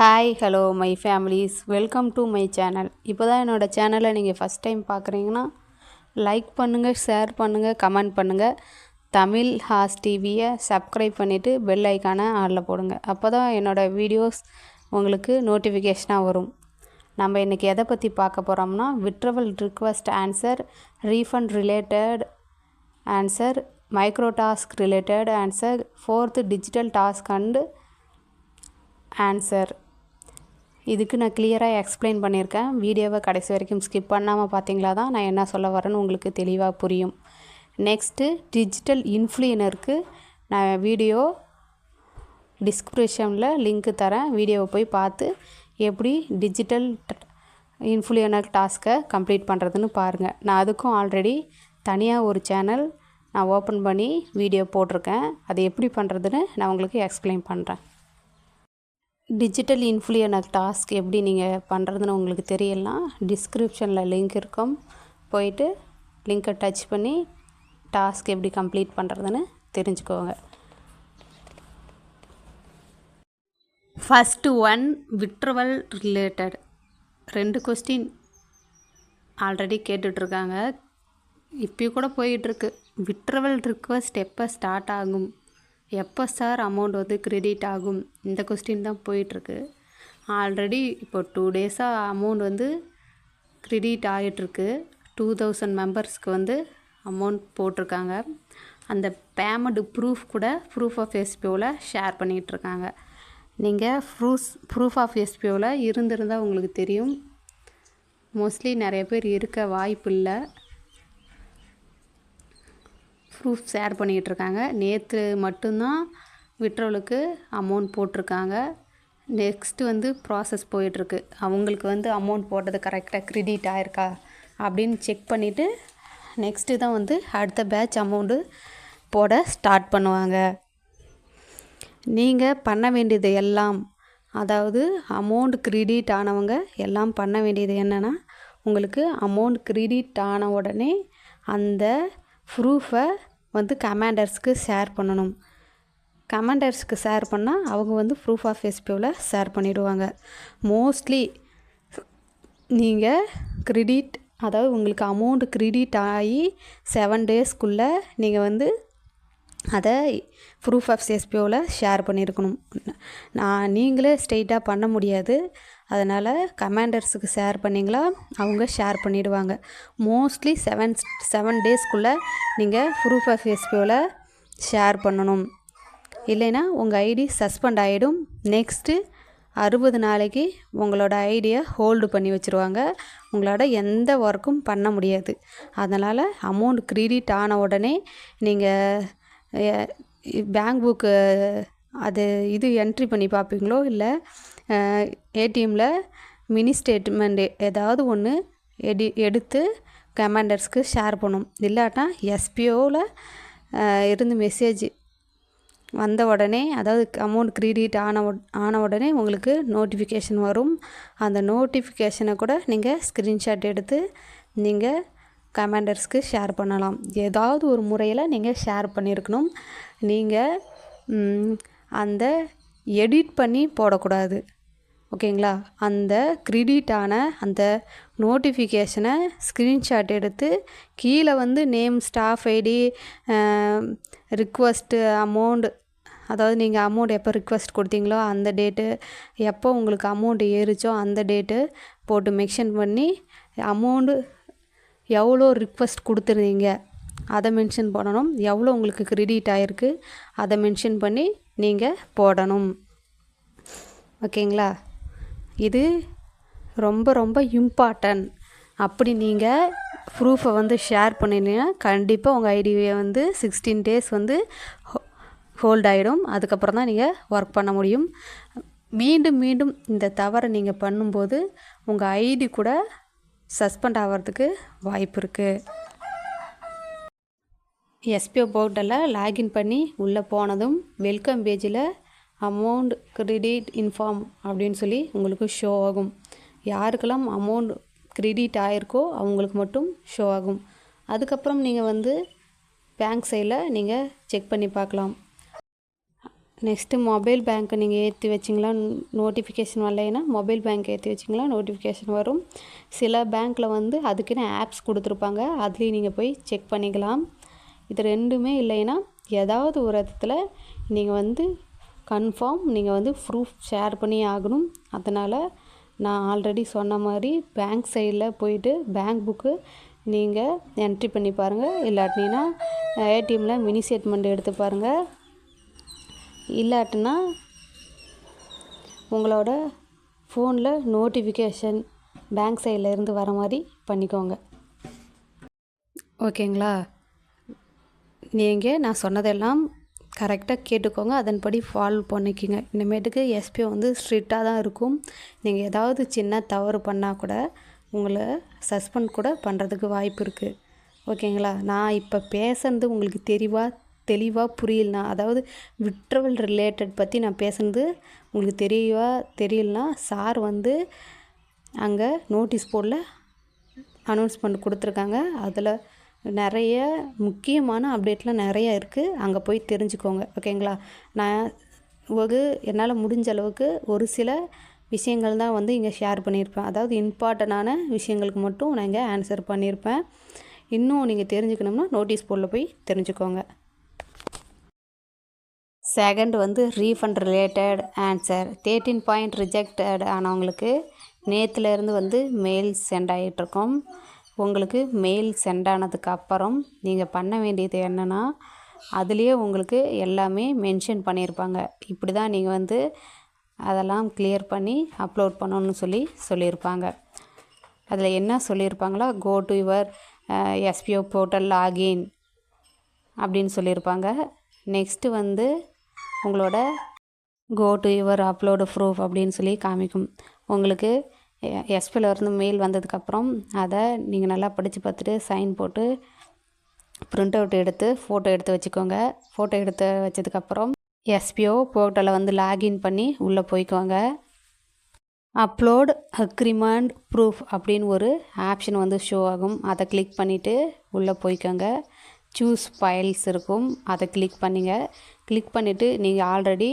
Hi hello my families, welcome to my channel. இப்போ தான் என்னோடய சேனலை நீங்கள் ஃபஸ்ட் டைம் பார்க்குறீங்கன்னா லைக் பண்ணுங்கள், ஷேர் பண்ணுங்கள், கமெண்ட் பண்ணுங்கள். தமிழ் ஹாஸ் டிவியை சப்ஸ்கிரைப் பண்ணிவிட்டு பெல் ஐக்கானை ஆளில் போடுங்க. அப்போ தான் என்னோடய வீடியோஸ் உங்களுக்கு நோட்டிஃபிகேஷனாக வரும். நம்ம இன்றைக்கி எதை பற்றி பார்க்க போகிறோம்னா withdrawal request answer, refund related answer, micro task related answer, 4th digital task and answer. இதுக்கு நான் கிளியராக எக்ஸ்பிளைன் பண்ணியிருக்கேன். வீடியோவை கடைசி வரைக்கும் ஸ்கிப் பண்ணாமல் பார்த்தீங்களா தான் நான் என்ன சொல்ல வரேன்னு உங்களுக்கு தெளிவாக புரியும். நெக்ஸ்ட்டு டிஜிட்டல் இன்ஃப்ளூயனருக்கு நான் வீடியோ டிஸ்கிரிப்ஷனில் லிங்க்கு தரேன். வீடியோவை போய் பார்த்து எப்படி டிஜிட்டல் இன்ஃப்ளூயனர் டாஸ்க்கை கம்ப்ளீட் பண்ணுறதுன்னு பாருங்கள். நான் அதுக்கும் ஆல்ரெடி தனியாக ஒரு சேனல் நான் ஓப்பன் பண்ணி வீடியோ போட்டிருக்கேன். அதை எப்படி பண்ணுறதுன்னு நான் உங்களுக்கு எக்ஸ்பிளைன் பண்ணுறேன். டிஜிட்டல் இன்ஃப்ளூயனர் டாஸ்க் எப்படி நீங்கள் பண்ணுறதுன்னு உங்களுக்கு தெரியலாம். டிஸ்கிரிப்ஷனில் லிங்க் இருக்கும், போயிட்டு லிங்க்கை டச் பண்ணி டாஸ்க் எப்படி கம்ப்ளீட் பண்ணுறதுன்னு தெரிஞ்சுக்கோங்க. First one withdrawal related. 2 question already கேட்டுட்ருக்காங்க. இப்போயும் கூட போயிட்டுருக்கு. விட்ரவல் ரிக்வெஸ்ட் எப்போ ஸ்டார்ட் ஆகும், எப்போ சார் அமௌண்ட் கிரெடிட் ஆகும், இந்த கொஸ்டின் தான் போயிட்டுருக்கு. ஆல்ரெடி இப்போ 2 டேஸாக அமௌண்ட் கிரெடிட் ஆகிட்டுருக்கு. 2000 மெம்பர்ஸ்க்கு அமௌண்ட் போட்டிருக்காங்க. அந்த பேமெண்ட் ப்ரூஃப் கூட ப்ரூஃப் ஆஃப் எஸ்பிஓவில் ஷேர் பண்ணிகிட்ருக்காங்க. நீங்கள் ப்ரூஃப் ஆஃப் எஸ்பிஓவில் இருந்திருந்தால் உங்களுக்கு தெரியும். மோஸ்ட்லி நிறைய பேர் இருக்க வாய்ப்பு இல்லை. ப்ரூஃப் ஷேர் பண்ணிகிட்ருக்காங்க. நேற்று மட்டும்தான் விட்ரவலுக்கு அமௌண்ட் போட்டிருக்காங்க. நெக்ஸ்ட்டு ப்ராசஸ் போயிட்டுருக்கு. அவங்களுக்கு அமௌண்ட் போட்டது கரெக்டாக கிரெடிட் ஆகிருக்கா அப்படின்னு செக் பண்ணிவிட்டு நெக்ஸ்ட்டு தான் அடுத்த பேட்ச் அமௌண்ட்டு போட ஸ்டார்ட் பண்ணுவாங்க. நீங்கள் பண்ண வேண்டியது எல்லாம், அதாவது அமௌண்ட் கிரெடிட் ஆனவங்க எல்லாம் பண்ண வேண்டியது என்னென்னா, உங்களுக்கு அமௌண்ட் கிரெடிட் ஆன உடனே அந்த ப்ரூஃபை கமாண்டர்ஸ்க்கு ஷேர் பண்ணணும். கமாண்டர்ஸ்க்கு ஷேர் பண்ணால் அவங்க ப்ரூஃப் ஆஃப் எஸ்பிஓவில் ஷேர் பண்ணிவிடுவாங்க. மோஸ்ட்லி நீங்கள் கிரெடிட், அதாவது உங்களுக்கு அமௌண்ட் கிரெடிட் ஆகி 7 டேஸ்க்குள்ளே நீங்கள் அதை ப்ரூஃப் ஆஃப் எஸ்பிஓவில் ஷேர் பண்ணியிருக்கணும். நீங்களே ஸ்ட்ரெயிட்டாக பண்ண முடியாது. அதனால் கமாண்டர்ஸுக்கு ஷேர் பண்ணிங்களா அவங்க ஷேர் பண்ணிவிடுவாங்க. மோஸ்ட்லி 7 டேஸ்க்குள்ளே நீங்கள் ப்ரூஃப் ஆஃப் எஸ்பிஓவில் ஷேர் பண்ணணும். இல்லைன்னா உங்கள் ஐடி சஸ்பெண்ட் ஆகிடும். நெக்ஸ்ட்டு 60 நாளைக்கு உங்களோட ஐடியை ஹோல்டு பண்ணி வச்சுருவாங்க. உங்களோட எந்த ஒர்க்கும் பண்ண முடியாது. அதனால் அமௌண்ட் கிரெடிட் ஆன உடனே நீங்கள் பேங்க் புக்கு அது என்ட்ரி பண்ணி பார்ப்பீங்களோ, இல்லை ஏடிஎம்மில் மினி ஸ்டேட்மெண்ட் ஏதாவது ஒன்று எடுத்து கமாண்டர்ஸ்க்கு ஷேர் பண்ணும். இல்லாட்டா எஸ்பிஓவில் இருந்து மெசேஜ் வந்த உடனே, அதாவது அமௌண்ட் கிரெடிட் ஆன உடனே உங்களுக்கு நோட்டிஃபிகேஷன் வரும். அந்த நோட்டிஃபிகேஷனை கூட நீங்கள் ஸ்க்ரீன்ஷாட் எடுத்து நீங்கள் கமாண்டர்ஸ்க்கு ஷேர் பண்ணலாம். ஏதாவது ஒரு முறையில் நீங்கள் ஷேர் பண்ணியிருக்கணும். நீங்கள் அந்த எடிட் பண்ணி போடக்கூடாது. ஓகேங்களா? அந்த கிரெடிட் ஆன அந்த நோட்டிஃபிகேஷனை ஸ்க்ரீன்ஷாட் எடுத்து கீழே name, staff ID, request amount, அதாவது நீங்கள் அமௌண்ட் எப்போ ரிக்வெஸ்ட் கொடுத்தீங்களோ அந்த டேட்டு, எப்போ உங்களுக்கு அமௌண்ட் ஏறிச்சோ அந்த டேட்டு போட்டு மென்ஷன் பண்ணி அமௌண்டு எவ்வளோ ரிக்வெஸ்ட் கொடுத்துருந்தீங்க அதை மென்ஷன் பண்ணணும். எவ்வளோ உங்களுக்கு கிரெடிட் ஆகிருக்கு அதை மென்ஷன் பண்ணி நீங்கள் போடணும். ஓகேங்களா? இது ரொம்ப ரொம்ப இம்பார்ட்டன்ட். அப்படி நீங்கள் ப்ரூஃபை ஷேர் பண்ணினீங்கன்னா கண்டிப்பாக உங்கள் ஐடியை 16 டேஸ் ஹோல்ட் ஆகிடும். அதுக்கப்புறம் தான் நீங்கள் ஒர்க் பண்ண முடியும். மீண்டும் மீண்டும் இந்த தவறை நீங்கள் பண்ணும்போது உங்கள் ஐடி கூட சஸ்பெண்ட் ஆகிறதுக்கு வாய்ப்பு இருக்குது. எஸ்பிஓ போர்ட்டலில் லாகின் பண்ணி உள்ளே போனதும் வெல்கம் பேஜில் அமௌண்ட் கிரெடிட் இன்ஃபார்ம் அப்படின்னு சொல்லி உங்களுக்கு ஷோ ஆகும். யாருக்கெல்லாம் அமௌண்ட் கிரெடிட் ஆகிருக்கோ அவங்களுக்கு மட்டும் ஷோ ஆகும். அதுக்கப்புறம் நீங்கள் பேங்க் சைடில் நீங்கள் செக் பண்ணி பார்க்கலாம். நெக்ஸ்ட்டு மொபைல் பேங்க் நீங்கள் ஏற்றி வச்சிங்களா, நோட்டிஃபிகேஷன் வரலைன்னா மொபைல் பேங்க் ஏற்றி வச்சிங்களா நோட்டிஃபிகேஷன் வரும். சில பேங்க்கில் வந்து அதுக்குன்னு ஆப்ஸ் கொடுத்துருப்பாங்க, அதுலேயும் நீங்கள் போய் செக் பண்ணிக்கலாம். இது ரெண்டுமே இல்லைன்னா ஏதாவது ஒரு இடத்துல நீங்கள் வந்து கன்ஃபார்ம் நீங்கள் வந்து ப்ரூஃப் ஷேர் பண்ணி ஆகணும். அதனால் நான் ஆல்ரெடி சொன்ன மாதிரி பேங்க் சைடில் போயிட்டு பேங்க் புக்கு நீங்கள் என்ட்ரி பண்ணி பாருங்கள். இல்லாட்டினா ஏடிஎம்மில் மினி ஸ்டேட்மெண்ட் எடுத்து பாருங்கள். இல்லாட்டினா உங்களோட ஃபோனில் நோட்டிஃபிகேஷன் பேங்க் சைடில் இருந்து வர மாதிரி பண்ணிக்கோங்க. ஓகேங்களா? நீங்கள் நான் சொன்னதெல்லாம் கரெக்டாக கேட்டுக்கோங்க, அதன்படி ஃபாலோ பண்ணிக்கோங்க. இனிமேட்டுக்கு எஸ்பிஓ வந்து ஸ்ட்ரிக்டாக தான் இருக்கும். நீங்கள் ஏதாவது சின்ன தவறு பண்ணால் கூட உங்களை சஸ்பெண்ட் கூட பண்ணுறதுக்கு வாய்ப்பு இருக்குது. ஓகேங்களா? நான் இப்போ பேசுனது உங்களுக்கு தெளிவாக புரியலனா, அதாவது விட்ரவல் ரிலேட்டட் பற்றி நான் பேசுனது உங்களுக்கு தெரியலனா சார் வந்து அங்கே நோட்டீஸ் போர்டில் அனௌன்ஸ்மெண்ட் கொடுத்துருக்காங்க. அதில் நிறைய முக்கியமான அப்டேட்லாம் நிறைய இருக்குது, அங்கே போய் தெரிஞ்சுக்கோங்க. ஓகேங்களா? நான் என்னால் முடிஞ்ச அளவுக்கு ஒரு சில விஷயங்கள் தான் வந்து இங்கே ஷேர் பண்ணியிருப்பேன். அதாவது இம்பார்ட்டண்டான விஷயங்களுக்கு மட்டும் நான் இங்கே ஆன்சர் பண்ணியிருப்பேன். இன்னும் நீங்கள் தெரிஞ்சுக்கணும்னா நோட்டீஸ் போர்டில் போய் தெரிஞ்சுக்கோங்க. செகண்ட் வந்து refund related answer. 13 point rejected ஆனவங்களுக்கு நேற்றுலேருந்து வந்து மெயில் சென்ட் ஆகிட்ருக்கோம். உங்களுக்கு மெயில் சென்ட் ஆனதுக்கு அப்புறம் நீங்கள் பண்ண வேண்டியது என்னென்னா, அதுலேயே உங்களுக்கு எல்லாமே மென்ஷன் பண்ணியிருப்பாங்க. இப்படி தான் நீங்கள் வந்து அதெல்லாம் கிளியர் பண்ணி அப்லோட் பண்ணணும்னு சொல்லியிருப்பாங்க. அதில் என்ன சொல்லியிருப்பாங்களா, go to your SPO portal login அப்படின்னு சொல்லியிருப்பாங்க. நெக்ஸ்ட்டு வந்து உங்களோட go to your upload proof அப்படின்னு சொல்லி காமிக்கும். உங்களுக்கு எஸ்பிஓலேருந்து மெயில் வந்ததுக்கப்புறம் அதை நீங்கள் நல்லா படித்து பார்த்துட்டு சைன் போட்டு ப்ரிண்ட் அவுட் எடுத்து ஃபோட்டோ எடுத்து வச்சுக்கோங்க. ஃபோட்டோ எடுத்து வச்சதுக்கப்புறம் எஸ்பிஓ போர்ட்டலை வந்து லாகின் பண்ணி உள்ளே போய்க்கோங்க. அப்லோட் அக்ரிமெண்ட் ப்ரூஃப் அப்படின்னு ஒரு ஆப்ஷன் வந்து ஷோ ஆகும். அதை கிளிக் பண்ணிவிட்டு உள்ளே போய்க்கோங்க. சூஸ் ஃபைல்ஸ் இருக்கும், அதை கிளிக் பண்ணிவிட்டு நீங்கள் ஆல்ரெடி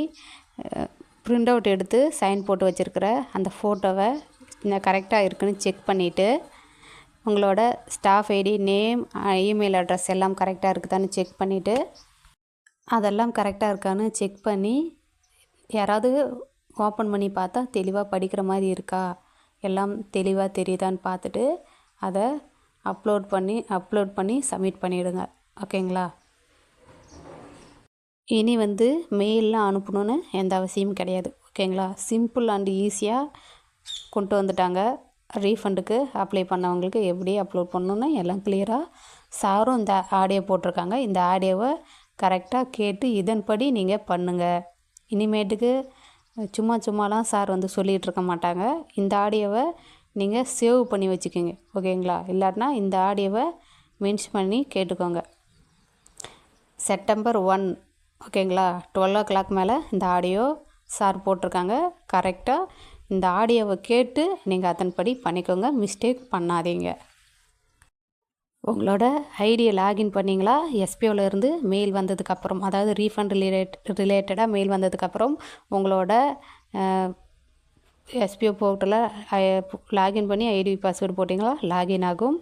ப்ரிண்ட் அவுட் எடுத்து சைன் போட்டு வச்சுருக்கிற அந்த ஃபோட்டோவை கரெக்டாக இருக்குன்னு செக் பண்ணிவிட்டு உங்களோட staff ID, name, email address எல்லாம் கரெக்டாக இருக்குதான்னு செக் பண்ணிவிட்டு அதெல்லாம் கரெக்டாக இருக்கான்னு செக் பண்ணி யாராவது ஓப்பன் பண்ணி பார்த்தா தெளிவாக படிக்கிற மாதிரி இருக்கா, எல்லாம் தெளிவாக தெரியுதான்னு பார்த்துட்டு அதை அப்லோட் பண்ணி சப்மிட் பண்ணிவிடுங்க. ஓகேங்களா? இனி வந்து மெயிலெலாம் அனுப்பணுன்னு எந்த அவசியமும் கிடையாது. ஓகேங்களா? சிம்பிள் அண்ட் ஈஸியாக கொண்டு வந்துட்டாங்க. ரீஃபண்டுக்கு அப்ளை பண்ணவங்களுக்கு எப்படி அப்லோட் பண்ணணுன்னு எல்லாம் கிளியராக சாரும் இந்த ஆடியோ போட்டிருக்காங்க. இந்த ஆடியோவை கரெக்டாக கேட்டு இதன்படி நீங்கள் பண்ணுங்கள். இனிமேட்டுக்கு சும்மாலாம் சார் வந்து சொல்லிகிட்டு இருக்க மாட்டாங்க. இந்த ஆடியோவை நீங்கள் சேவ் பண்ணி வச்சுக்கோங்க. ஓகேங்களா? இல்லாட்டினா இந்த ஆடியோவை மென்ஷன் பண்ணி கேட்டுக்கோங்க. செப்டம்பர் 1 ஓகேங்களா, 12 o'clock மேலே இந்த ஆடியோ சார் போட்டிருக்காங்க. கரெக்டாக இந்த ஆடியோவை கேட்டு நீங்கள் அதன்படி பண்ணிக்கோங்க, மிஸ்டேக் பண்ணாதீங்க. உங்களோட ஐடியை லாகின் பண்ணிங்களா? எஸ்பிஓலேருந்து மெயில் வந்ததுக்கப்புறம், அதாவது ரீஃபண்ட் ரிலேட்டடாக மெயில் வந்ததுக்கப்புறம் உங்களோட எஸ்பிஓ போர்ட்டலில் லாகின் பண்ணி ஐடி பாஸ்வேர்டு போட்டிங்களா? லாகின் ஆகும்.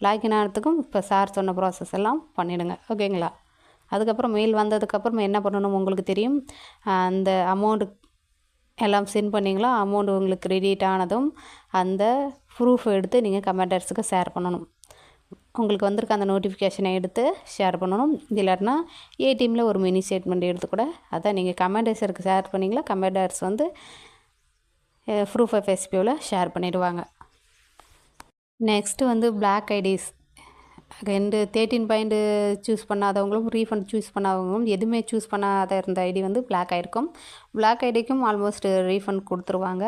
லாகின் ஆனதுக்கும் இப்போ சார் சொன்ன ப்ராசஸ் எல்லாம் பண்ணிவிடுங்க. ஓகேங்களா? அதுக்கப்புறம் மெயில் வந்ததுக்கப்புறம் என்ன பண்ணணும் உங்களுக்கு தெரியும். அந்த அமௌண்ட்டு எல்லாம் சென்ட் பண்ணிங்களா, அமௌண்ட் உங்களுக்கு கிரெடிட் ஆனதும் அந்த ப்ரூஃபை எடுத்து நீங்கள் கமெண்டர்ஸுக்கு ஷேர் பண்ணணும். உங்களுக்கு வந்திருக்க அந்த நோட்டிஃபிகேஷனை எடுத்து ஷேர் பண்ணணும். இல்லாட்டினா ஏடிஎம்மில் ஒரு மினி ஸ்டேட்மெண்ட் எடுத்து கூட அதை நீங்கள் கமெண்டர்ஸருக்கு ஷேர் பண்ணிங்களா, கமெண்டர்ஸ் வந்து ப்ரூஃப் ஆஃப் எஸ்பிஓவில் ஷேர் பண்ணிவிடுவாங்க. நெக்ஸ்ட்டு வந்து பிளாக் ஐடிஸ் 13 பாயிண்ட் சூஸ் பண்ணாதவங்களும் ரீஃபண்ட் சூஸ் பண்ணாதவங்களும் எதுவுமே சூஸ் பண்ணாத இருந்த ஐடி வந்து பிளாக் ஆகிருக்கும். பிளாக் ஐடிக்கும் ஆல்மோஸ்ட் ரீஃபண்ட் கொடுத்துருவாங்க.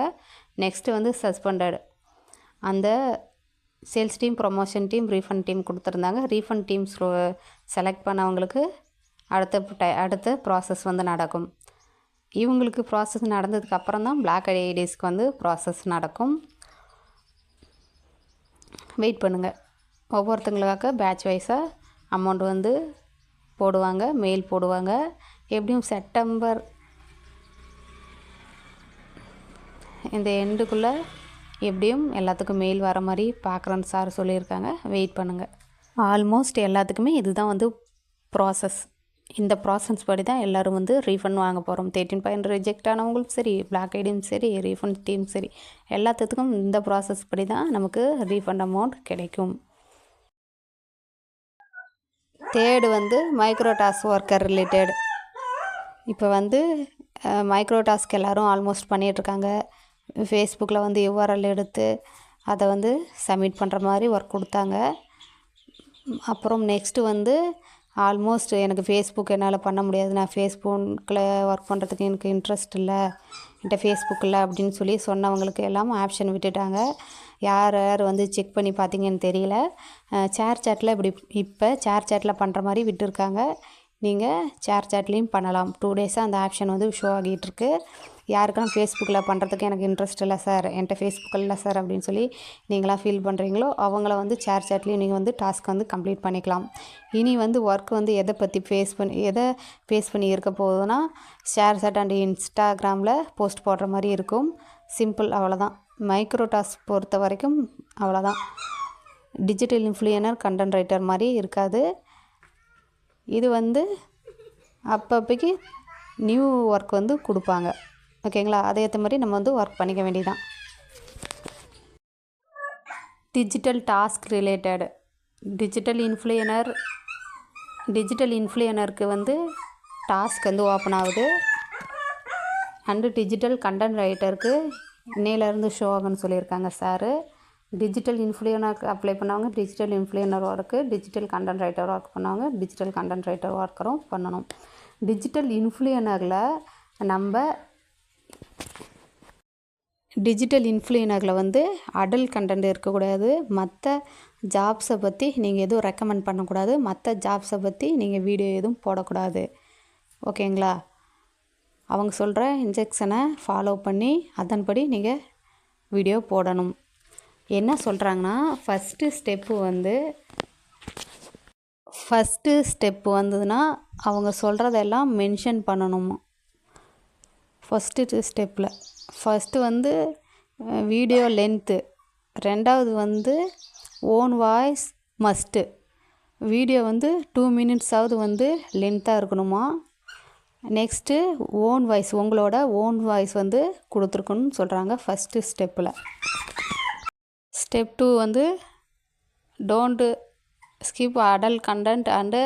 நெக்ஸ்ட்டு வந்து சஸ்பெண்டட். அந்த sales team, promotion team, refund team கொடுத்துருந்தாங்க. ரீஃபண்ட் டீம்ஸ் செலக்ட் பண்ணவங்களுக்கு அடுத்த ப்ராசஸ் வந்து நடக்கும். இவங்களுக்கு ப்ராசஸ் நடந்ததுக்கு அப்புறம் தான் பிளாக் ஐடிஸ்க்கு வந்து ப்ராசஸ் நடக்கும். வெயிட் பண்ணுங்கள். ஒவ்வொருத்தங்களுக்காக பேட்ச் வைஸாக அமௌண்ட் வந்து போடுவாங்க, மெயில் போடுவாங்க. எப்படியும் செப்டம்பர் இந்த எண்டுக்குள்ளே எப்படியும் எல்லாத்துக்கும் மெயில் வர மாதிரி பார்க்குறேன்னு சார் சொல்லியிருக்காங்க. வெயிட் பண்ணுங்கள். ஆல்மோஸ்ட் எல்லாத்துக்குமே இதுதான் வந்து ப்ராசஸ். இந்த ப்ராசஸ் படி தான் எல்லோரும் வந்து ரீஃபண்ட் வாங்க போகிறோம். 13 பாயிண்ட் ரிஜெக்ட் ஆனவங்களும் சரி, பிளாக் ஐடியும் சரி, ரீஃபண்ட் டீம் சரி, எல்லாத்துக்கும் இந்த ப்ராசஸ் படி தான் நமக்கு ரீஃபண்ட் அமௌண்ட் கிடைக்கும். தேர்டு வந்து மைக்ரோ டாஸ்க் ஒர்க்கர் ரிலேட்டட். இப்போ வந்து மைக்ரோ டாஸ்க் எல்லோரும் ஆல்மோஸ்ட் பண்ணிகிட்ருக்காங்க. ஃபேஸ்புக்கில் வந்து URL எடுத்து அதை வந்து சப்மிட் பண்ணுற மாதிரி ஒர்க் கொடுத்தாங்க. அப்புறம் நெக்ஸ்ட்டு வந்து ஆல்மோஸ்ட் எனக்கு ஃபேஸ்புக் என்னால் பண்ண முடியாது, நான் ஃபேஸ்புக்கில் ஒர்க் பண்ணுறதுக்கு எனக்கு இன்ட்ரெஸ்ட் இல்லை, என்கிட்ட ஃபேஸ்புக் இல்லை அப்படின்னு சொல்லி சொன்னவங்களுக்கு எல்லாம் ஆப்ஷன் விட்டுட்டாங்க. யார் யார் வந்து செக் பண்ணி பார்த்தீங்கன்னு தெரியல. ஷேர் சாட்டில் இப்போ ஷேர் சாட்டில் பண்ணுற மாதிரி விட்டுருக்காங்க. நீங்கள் ஷேர் சாட்லேயும் பண்ணலாம். 2 டேஸாக அந்த ஆப்ஷன் வந்து ஷோ ஆகிட்டுருக்கு. யாருக்கெல்லாம் ஃபேஸ்புக்கில் பண்ணுறதுக்கு எனக்கு இன்ட்ரெஸ்ட் இல்லை சார், என்கிட்ட ஃபேஸ்புக் இல்லை சார் அப்படின்னு சொல்லி நீங்களாம் ஃபீல் பண்ணுறீங்களோ அவங்கள வந்து ஷேர் சாட்லேயும் நீங்கள் வந்து டாஸ்க் வந்து கம்ப்ளீட் பண்ணிக்கலாம். இனி வந்து ஒர்க் வந்து எதை ஃபேஸ் பண்ணி இருக்க போகுதுன்னா, ஷேர் சாட் அண்ட் இன்ஸ்டாகிராமில் போஸ்ட் போடுற மாதிரி இருக்கும். சிம்பிள், அவ்வளோதான். மைக்ரோ டாஸ்க் பொறுத்த வரைக்கும் அவ்வளோதான். டிஜிட்டல் இன்ஃப்ளூயனர், கண்டென்ட் ரைட்டர் மாதிரி இருக்காது. இது வந்து அப்பப்போக்கு நியூ ஒர்க் வந்து கொடுப்பாங்க. ஓகேங்களா? அதை ஏற்ற மாதிரி நம்ம வந்து ஒர்க் பண்ணிக்க வேண்டியதான். Digital task related. டிஜிட்டல் இன்ஃப்ளூயனருக்கு வந்து டாஸ்க் வந்து ஓப்பன் ஆகுது. அண்டு டிஜிட்டல் கண்டென்ட் ரைட்டருக்கு இன்னையிலேருந்து ஷோ ஆகுன்னு சொல்லியிருக்காங்க சாரு. டிஜிட்டல் இன்ஃப்ளூயனருக்கு அப்ளை பண்ணவங்க digital influencer work, digital content writer work பண்ணவங்க டிஜிட்டல் கண்டென்ட் ரைட்டர் ஒர்க்கரும் பண்ணணும். டிஜிட்டல் இன்ஃப்ளூயனரில் வந்து அடல்ட் கண்டென்ட் இருக்கக்கூடாது. மற்ற ஜாப்ஸை பற்றி நீங்கள் எதுவும் ரெக்கமெண்ட் பண்ணக்கூடாது. மற்ற ஜாப்ஸை பற்றி நீங்கள் வீடியோ எதுவும் போடக்கூடாது. ஓகேங்களா? அவங்க சொல்கிற இன்ஸ்ட்ரக்ஷனை ஃபாலோ பண்ணி அதன்படி நீங்கள் வீடியோ போடணும். என்ன சொல்கிறாங்கன்னா, ஃபஸ்ட்டு ஸ்டெப்பு வந்ததுன்னா அவங்க சொல்கிறதெல்லாம் மென்ஷன் பண்ணணுமா ஃபஸ்ட்டு வந்து வீடியோ லென்த்து, ரெண்டாவது வந்து ஓன் வாய்ஸ் மஸ்ட்டு. வீடியோ வந்து 2 மினிட்ஸாவது வந்து லென்த்தாக இருக்கணுமா. நெக்ஸ்ட்டு உங்களோட ஓன் வாய்ஸ் வந்து கொடுத்துருக்கணும்னு சொல்கிறாங்க ஃபஸ்ட்டு ஸ்டெப்பில். ஸ்டெப் 2 வந்து don't skip adult content and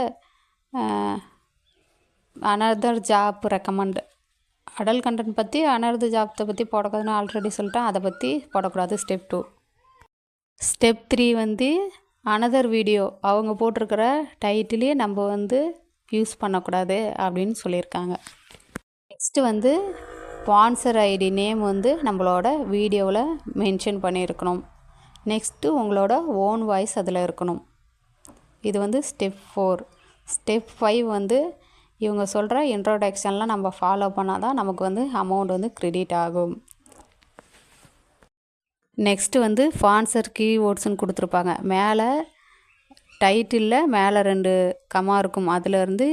another job recommend. Adult content பற்றி அனதர் ஜாப்த்தை பற்றி போடக்கூடாதுன்னு ஆல்ரெடி சொல்லிட்டேன். அதை பற்றி போடக்கூடாது. ஸ்டெப் 2. ஸ்டெப் 3 வந்து அனதர் வீடியோ அவங்க போட்டிருக்கிற டைட்டிலே நம்ம வந்து யூஸ் பண்ணக்கூடாது அப்படின்னு சொல்லியிருக்காங்க. நெக்ஸ்ட்டு வந்து ஸ்பான்சர் ஐடி நேம் வந்து நம்மளோட வீடியோவில் மென்ஷன் பண்ணியிருக்கணும். நெக்ஸ்ட்டு உங்களோட ஓன் வாய்ஸ் அதில் இருக்கணும். இது வந்து ஸ்டெப் 4. ஸ்டெப் 5 வந்து இவங்க சொல்கிற இன்ட்ரோடக்ஷன்லாம் நம்ம ஃபாலோ பண்ணால் தான் நமக்கு வந்து அமௌண்ட் வந்து கிரெடிட் ஆகும். நெக்ஸ்ட்டு வந்து ஸ்பான்சர் கீவேர்ட்ஸ்னு கொடுத்துருப்பாங்க. மேலே டைட்டிலில் மேலே 2 கமா இருக்கும். அதிலேருந்து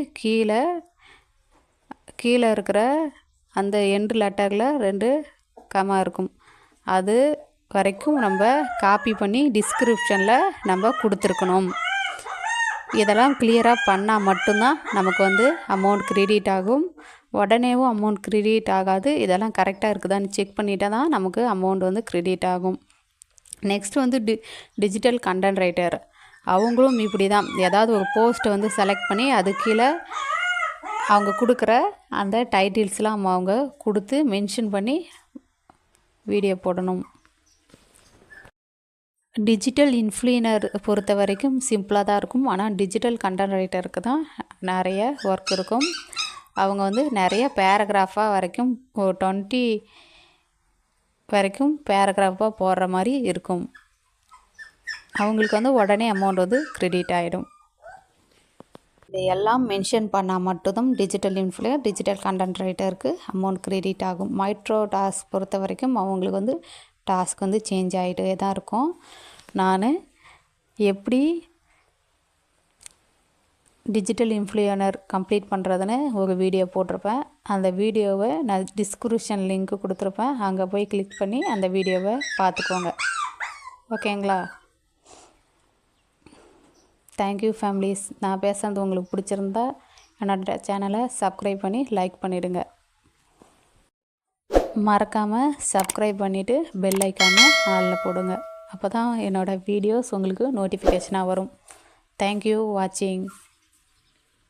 கீழே இருக்கிற அந்த எண்டு லெட்டரில் 2 கமா இருக்கும். அது வரைக்கும் நம்ம காப்பி பண்ணி டிஸ்கிரிப்ஷனில் நம்ம கொடுத்துருக்கணும். இதெல்லாம் கிளியராக பண்ணால் மட்டும்தான் நமக்கு வந்து அமௌண்ட் கிரெடிட் ஆகும். உடனேவும் அமௌண்ட் கிரெடிட் ஆகாது. இதெல்லாம் கரெக்டாக இருக்குதான்னு செக் பண்ணிட்டா தான் நமக்கு அமௌண்ட் வந்து கிரெடிட் ஆகும். நெக்ஸ்ட் வந்து டிஜிட்டல் கண்டென்ட் ரைட்டர். அவங்களும் இப்படி தான் ஏதாவது ஒரு போஸ்ட்டை வந்து செலக்ட் பண்ணி அது கீழே அவங்க கொடுக்குற அந்த டைட்டில்ஸ்லாம் அவங்க கொடுத்து மென்ஷன் பண்ணி வீடியோ போடணும். டிஜிட்டல் இன்ஃப்ளூயனர் பொறுத்த வரைக்கும் சிம்பிளாக தான் இருக்கும். ஆனால் டிஜிட்டல் கண்டென்ட் ரைட்டருக்கு தான் நிறைய ஒர்க் இருக்கும். அவங்க வந்து நிறைய பேராகிராஃபாக வரைக்கும் 20 வரைக்கும் பேராகிராஃபாக போடுற மாதிரி இருக்கும். அவங்களுக்கு வந்து உடனே அமௌண்ட் வந்து கிரெடிட் ஆகிடும். இதையெல்லாம் மென்ஷன் பண்ணால் மட்டும்தான் டிஜிட்டல் கண்டென்ட் ரைட்டருக்கு அமௌண்ட் கிரெடிட் ஆகும். மைக்ரோ டாஸ்க் பொறுத்த வரைக்கும் அவங்களுக்கு வந்து டாஸ்க் வந்து சேஞ்ச் ஆகிட்டே தான் இருக்கும். நான் எப்படி டிஜிட்டல் இன்ஃப்ளூயனர் கம்ப்ளீட் பண்ணுறதுன்னு ஒரு வீடியோ போட்டிருப்பேன். அந்த வீடியோவை நான் டிஸ்கிரிப்ஷன் லிங்க்கு கொடுத்துருப்பேன். அங்கே போய் கிளிக் பண்ணி அந்த வீடியோவை பார்த்துக்கோங்க. ஓகேங்களா? Thank you families. நான் பேசுகிறது உங்களுக்கு பிடிச்சிருந்தா என்னோட சேனலை சப்ஸ்கிரைப் பண்ணி லைக் பண்ணிவிடுங்க. மறக்காமல் சப்ஸ்கிரைப் பண்ணிவிட்டு பெல் ஐக்கானை ஆளில் போடுங்க. அப்போ தான் என்னோடய வீடியோஸ் உங்களுக்கு நோட்டிஃபிகேஷனாக வரும். தேங்க்யூ வாட்சிங்.